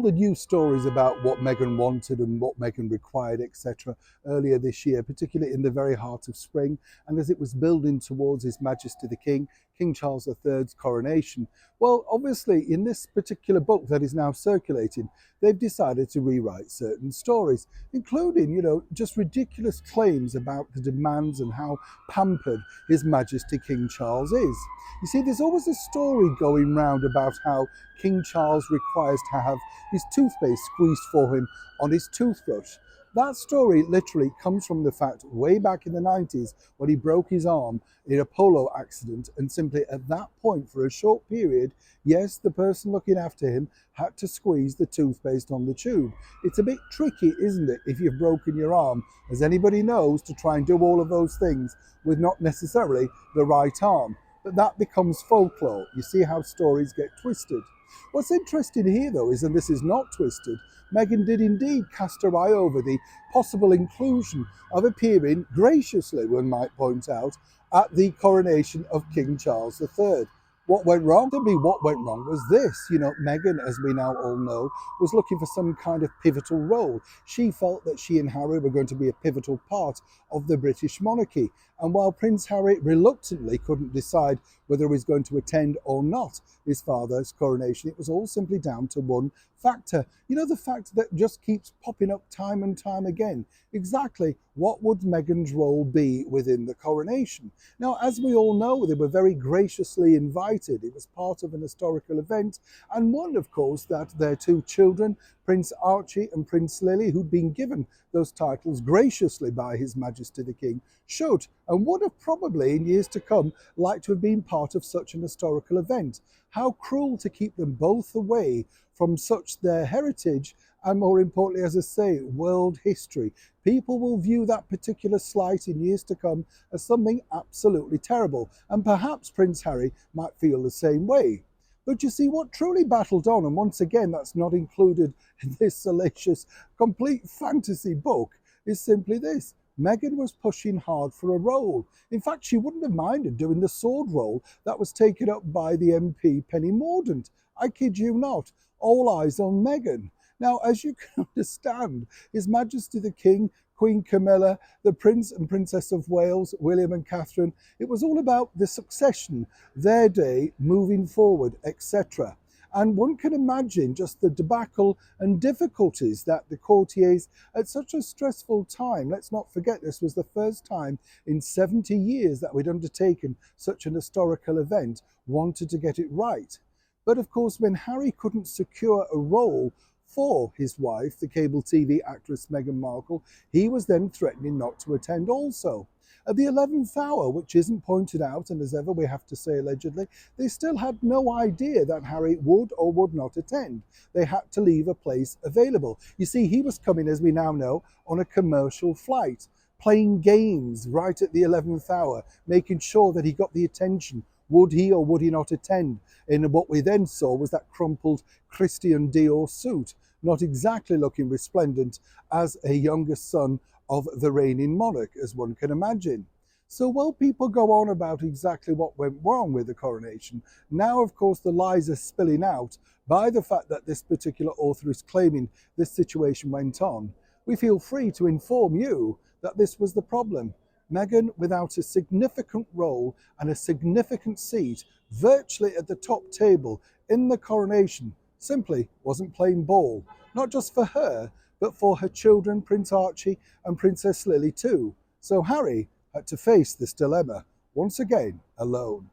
the news stories about what Meghan wanted and what Meghan required, etc., earlier this year, particularly in the very heart of spring, and as it was building towards His Majesty the King, King Charles III's coronation. Well, obviously, in this particular book that is now circulating, they've decided to rewrite certain stories, including, just ridiculous claims about the demands and how pampered His Majesty King Charles is. You see, there's always a story going round about how King Charles requires to have his toothpaste squeezed for him on his toothbrush. That story literally comes from the fact way back in the 90s when he broke his arm in a polo accident, and simply at that point for a short period, yes, the person looking after him had to squeeze the toothpaste on the tube. It's a bit tricky, isn't it, if you've broken your arm, as anybody knows, to try and do all of those things with not necessarily the right arm. But that becomes folklore. You see how stories get twisted. What's interesting here, though, is, and this is not twisted, Meghan did indeed cast her eye over the possible inclusion of appearing graciously, one might point out, at the coronation of King Charles III. What went wrong? Simply what went wrong was this. Meghan, as we now all know, was looking for some kind of pivotal role. She felt that she and Harry were going to be a pivotal part of the British monarchy. And while Prince Harry reluctantly couldn't decide whether he was going to attend or not his father's coronation, it was all simply down to one factor. The fact that just keeps popping up time and time again. Exactly what would Meghan's role be within the coronation? Now, as we all know, they were very graciously invited. It was part of an historical event, and one, of course, that their two children, Prince Archie and Prince Lily, who'd been given those titles graciously by His Majesty the King, should and would have probably in years to come liked to have been part of such an historical event. How cruel to keep them both away from such their heritage and, more importantly, as I say, world history. People will view that particular slight in years to come as something absolutely terrible, and perhaps Prince Harry might feel the same way. But you see, what truly battled on, and once again that's not included in this salacious, complete fantasy book, is simply this. Meghan was pushing hard for a role. In fact, she wouldn't have minded doing the sword role that was taken up by the MP Penny Mordaunt. I kid you not. All eyes on Meghan. Now, as you can understand, His Majesty the King, Queen Camilla, the Prince and Princess of Wales, William and Catherine, it was all about the succession, their day, moving forward, etc. And one can imagine just the debacle and difficulties that the courtiers at such a stressful time, let's not forget this was the first time in 70 years that we'd undertaken such an historical event, wanted to get it right. But of course, when Harry couldn't secure a role for his wife, the cable TV actress Meghan Markle, he was then threatening not to attend also. At the 11th hour, which isn't pointed out, and as ever we have to say allegedly, they still had no idea that Harry would or would not attend. They had to leave a place available. You see, he was coming, as we now know, on a commercial flight, playing games right at the 11th hour, making sure that he got the attention. Would he or would he not attend? And what we then saw was that crumpled Christian Dior suit, not exactly looking resplendent as a younger son of the reigning monarch, as one can imagine. So while people go on about exactly what went wrong with the coronation, now of course the lies are spilling out by the fact that this particular author is claiming this situation went on. We feel free to inform you that this was the problem. Meghan, without a significant role and a significant seat virtually at the top table in the coronation, simply wasn't playing ball, not just for her, but for her children, Prince Archie and Princess Lily too. So Harry had to face this dilemma, once again, alone.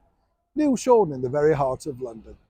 Neil Sean in the very heart of London.